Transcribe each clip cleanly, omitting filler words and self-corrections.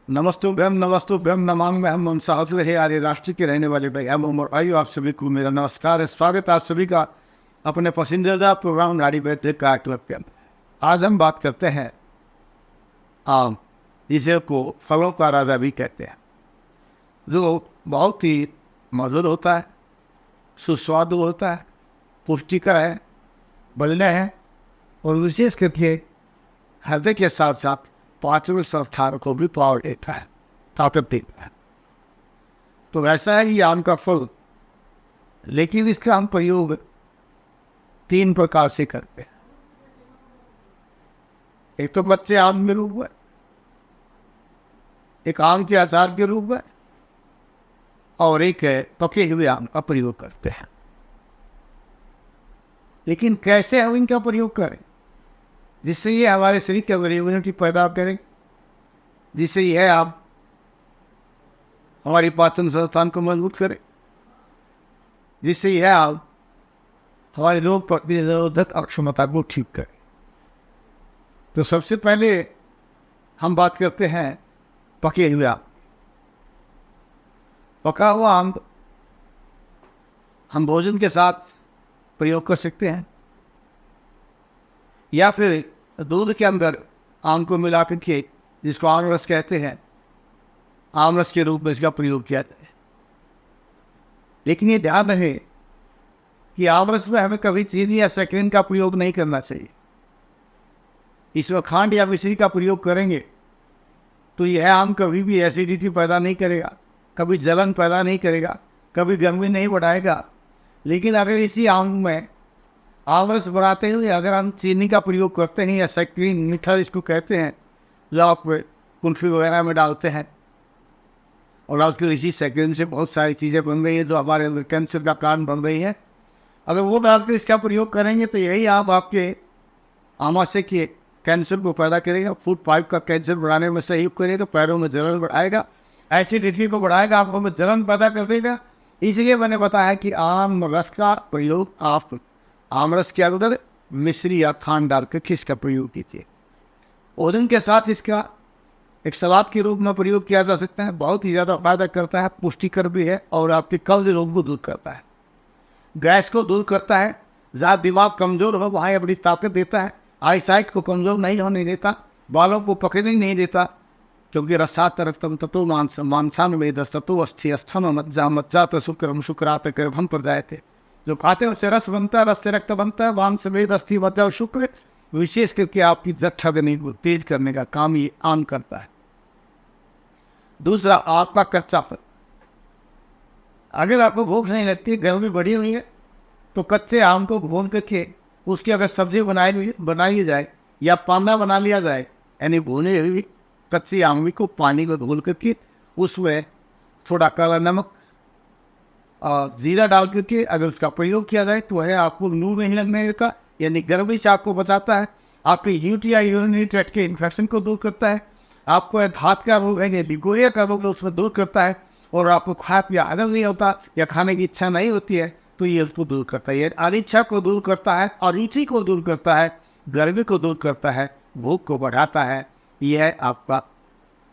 नमस्तुभ्यम नमस्तुभ्यम नमामि हम मनसाहत रहे आर्य राष्ट्र के रहने वाले भाई हम उमर भाई, आप सभी को मेरा नमस्कार है। स्वागत है आप सभी का अपने पसंदीदा प्रोग्राम नारी वैद्य का क्लब के अंदर। आज हम बात करते हैं आम, जिसे को फलों का राजा भी कहते हैं, जो बहुत ही मधुर होता है, सुस्वादु होता है, पुष्टिकर है, बलने है और विशेष करके हृदय के साथ साथ पाचन संस्थान को भी पावर देता है, ताकत देता है। तो वैसा है ये आम का फल, लेकिन इसका हम प्रयोग 3 प्रकार से करते हैं। एक तो कच्चे आम के रूप में, एक आम के अचार के रूप में, और एक है पके हुए आम का प्रयोग करते हैं। लेकिन कैसे हम इनका प्रयोग करें जिससे ये हमारे शरीर के अंदर इम्यूनिटी पैदा करें, जिससे यह आप हमारी पाचन संस्थान को मजबूत करें, जिससे यह आप हमारे रोग प्रतिरोधक अक्षमता को ठीक करें। तो सबसे पहले हम बात करते हैं पके हुए आम। पका हुआ आम हम भोजन के साथ प्रयोग कर सकते हैं, या फिर दूध के अंदर आम को मिला करके, जिसको आम रस कहते हैं, आम रस के रूप में इसका प्रयोग किया जाए। लेकिन ये ध्यान रहे कि आम रस में हमें कभी चीनी या शक्कर का प्रयोग नहीं करना चाहिए। इसमें खांड या मिश्री का प्रयोग करेंगे तो यह आम कभी भी एसिडिटी पैदा नहीं करेगा, कभी जलन पैदा नहीं करेगा, कभी गर्मी नहीं बढ़ाएगा। लेकिन अगर इसी आम में आम रस बनाते हुए अगर हम चीनी का प्रयोग करते हैं या शक्कर, मीठा जिसको कहते हैं, जो आप कुल्फी वगैरह में डालते हैं, और आजकल इसी शक्कर से बहुत सारी चीज़ें बन रही है जो हमारे अंदर कैंसर का कारण बन रही है, अगर वो डालकर इसका प्रयोग करेंगे तो यही आम आपके आमाशय के कैंसर को पैदा करेगा, फूड पाइप का कैंसर बढ़ाने में सहयोग करेगा, पैरों में जलन बढ़ाएगा, एसिडिटी को बढ़ाएगा, आंखों में जलन पैदा कर देगा। इसलिए मैंने बताया कि आम रस का प्रयोग आप आम रस के अंदर मिश्री या खांड डाल कर इसका प्रयोग कीजिए। भोजन के साथ इसका एक सलाद के रूप में प्रयोग किया जा सकता है। बहुत ही ज़्यादा फायदा करता है, पुष्टिकर भी है और आपके कब्ज रोग को दूर करता है, गैस को दूर करता है, ज़्यादा दिमाग कमज़ोर हो वहाँ बड़ी ताकत देता है, आई साइट को कमज़ोर नहीं होने देता, बालों को पकड़ने नहीं देता, क्योंकि रसात रक्तम तत्व मांसान में दस्तत्व अस्थि स्थम मज्जा मज्जात शुक्रम शुक्रात गर्भम पर जाए थे। जो खाते हैं उससे रस बनता है, रस से रक्त बनता है, मांस वेद अस्थि मज्जा और शुक्र विशेष करके आपकी जठराग्नि को तेज करने का काम ये आम करता है। दूसरा, आपका कच्चा फल। अगर आपको भूख नहीं लगती, गर्मी बढ़ी हुई है, तो कच्चे आम को भून करके उसकी अगर सब्जी बनाई जाए या पाना बना लिया जाए, यानी भुने हुई कच्ची आम को पानी को धुल करके उसमें थोड़ा काला नमक और जीरा डाल करके अगर उसका प्रयोग किया जाए तो वह आपको लू नहीं लगने का, यानी गर्मी से आपको बचाता है, आपके यूटीआई यूरिनरी ट्रैक्ट के इन्फेक्शन को दूर करता है, आपको धात का रोग है, लिकोरिया का रोग है, उसमें दूर करता है, और आपको खा पिया हजम नहीं होता या खाने की इच्छा नहीं होती है तो ये उसको दूर करता है। अनिच्छा को दूर करता है, अरुचि को दूर करता है, गर्मी को दूर करता है, भूख को बढ़ाता है। यह है आपका।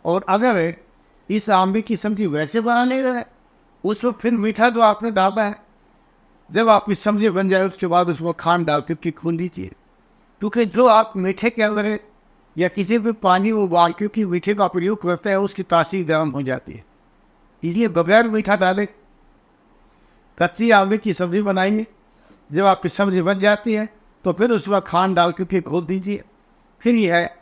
और अगर इस आंबे की सब्जी वैसे बनाने है, उसमें फिर मीठा जो आपने डाला है, जब आपकी सब्जी बन जाए उसके बाद उसमें खांड डाल करके खून लीजिए, क्योंकि जो आप मीठे के अंदर या किसी भी पानी उबाल के मीठे का प्रयोग करते हैं उसकी तासीर गर्म हो जाती है। इसलिए बगैर मीठा डाले कच्ची आंबे की सब्जी बनाइए। जब आपकी सब्जी बन जाती है तो फिर उसमें खांड डाल करके घोल दीजिए। फिर यह है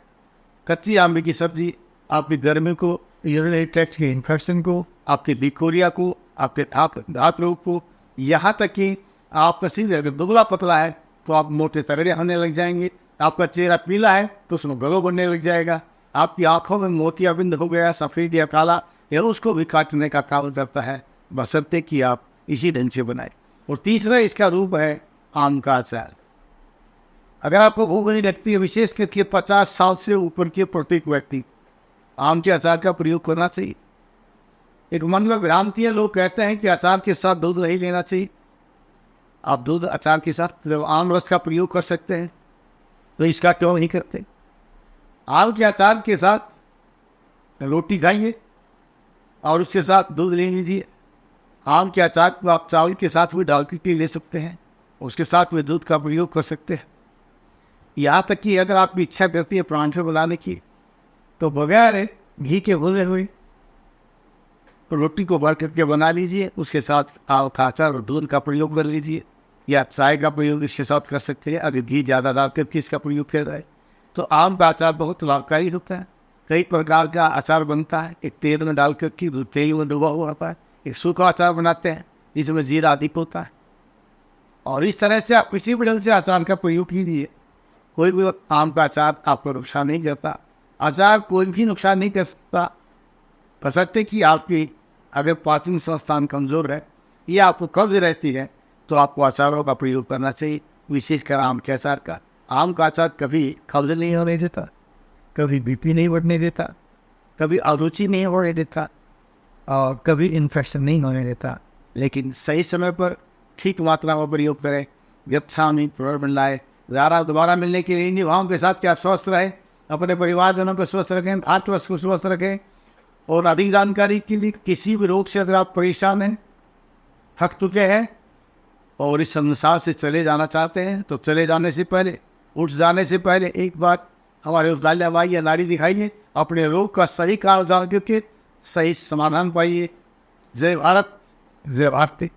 कच्ची आंबे की सब्जी आपकी गर्मी को, यूरिनरी ट्रैक्ट के इन्फेक्शन को, आपके लिकोरिया को, आपके दांत रोग को, यहाँ तक कि आपका शरीर अगर दुबला पतला है तो आप मोटे तगड़े होने लग जाएंगे, आपका चेहरा पीला है तो उसमें गलो बनने लग जाएगा, आपकी आंखों में मोतियाबिंद हो गया, सफ़ेद या काला, यह उसको भी काटने का काम करता है, बशर्ते कि आप इसी ढंग से बनाए। और तीसरा इसका रूप है आम का अचार। अगर आपको भूख नहीं लगती है, विशेष करके 50 साल से ऊपर के प्रत्येक व्यक्ति आम के अचार का प्रयोग करना चाहिए। एक मन में भ्रांति है, लोग कहते हैं कि अचार के साथ दूध नहीं लेना चाहिए। आप दूध अचार के साथ जब आम रस का प्रयोग कर सकते हैं तो इसका क्यों नहीं करते। आम के अचार के साथ रोटी खाइए और उसके साथ दूध ले लीजिए। आम के अचार को आप चावल के साथ भी डाल के ले सकते हैं, उसके साथ में दूध का प्रयोग कर सकते हैं। यहाँ तक कि अगर आपकी इच्छा करती है परांठे बनाने की, तो बगैर घी के भुने हुए रोटी को भर करके बना लीजिए, उसके साथ आम का अचार और दूध का प्रयोग कर लीजिए, या चाय का प्रयोग इसके साथ कर सकते हैं। अगर घी ज़्यादा डाल करके इसका प्रयोग किया जाए तो आम का अचार बहुत लाभकारी होता है। कई प्रकार का अचार बनता है, एक तेल में डाल करके तेल में डूबा हुआ होता है, एक सूखा अचार बनाते हैं जिसमें जीरा अधिक होता है। और इस तरह से आप किसी भी ढंग से अचार का प्रयोग कीजिए, कोई भी आम का अचार आपको नुकसान नहीं करता। अचार कोई भी नुकसान नहीं कर सकता, बशर्ते कि आपकी अगर पाचन संस्थान कमज़ोर है या आपको कब्ज रहती है तो आपको अचारों का प्रयोग करना चाहिए, विशेषकर आम के अचार का। आम का अचार कभी कब्ज नहीं होने देता, कभी बीपी नहीं बढ़ने देता, कभी अरुचि नहीं होने देता और कभी इन्फेक्शन नहीं होने देता। लेकिन सही समय पर ठीक मात्रा में प्रयोग करें, यथामी प्रबल लाए। दोबारा मिलने के लिए इन युवाओं के साथ कि आप स्वस्थ रहें, अपने परिवारजनों को स्वस्थ रखें, भारतवर्ष को स्वस्थ रखें। और अधिक जानकारी के लिए किसी भी रोग से अगर आप परेशान हैं, थक चुके हैं और इस संसार से चले जाना चाहते हैं, तो चले जाने से पहले, उठ जाने से पहले एक बार हमारे उस हवाई या नाड़ी दिखाइए, अपने रोग का सही कारण जान करके सही समाधान पाइए। जय भारत, जय भारती।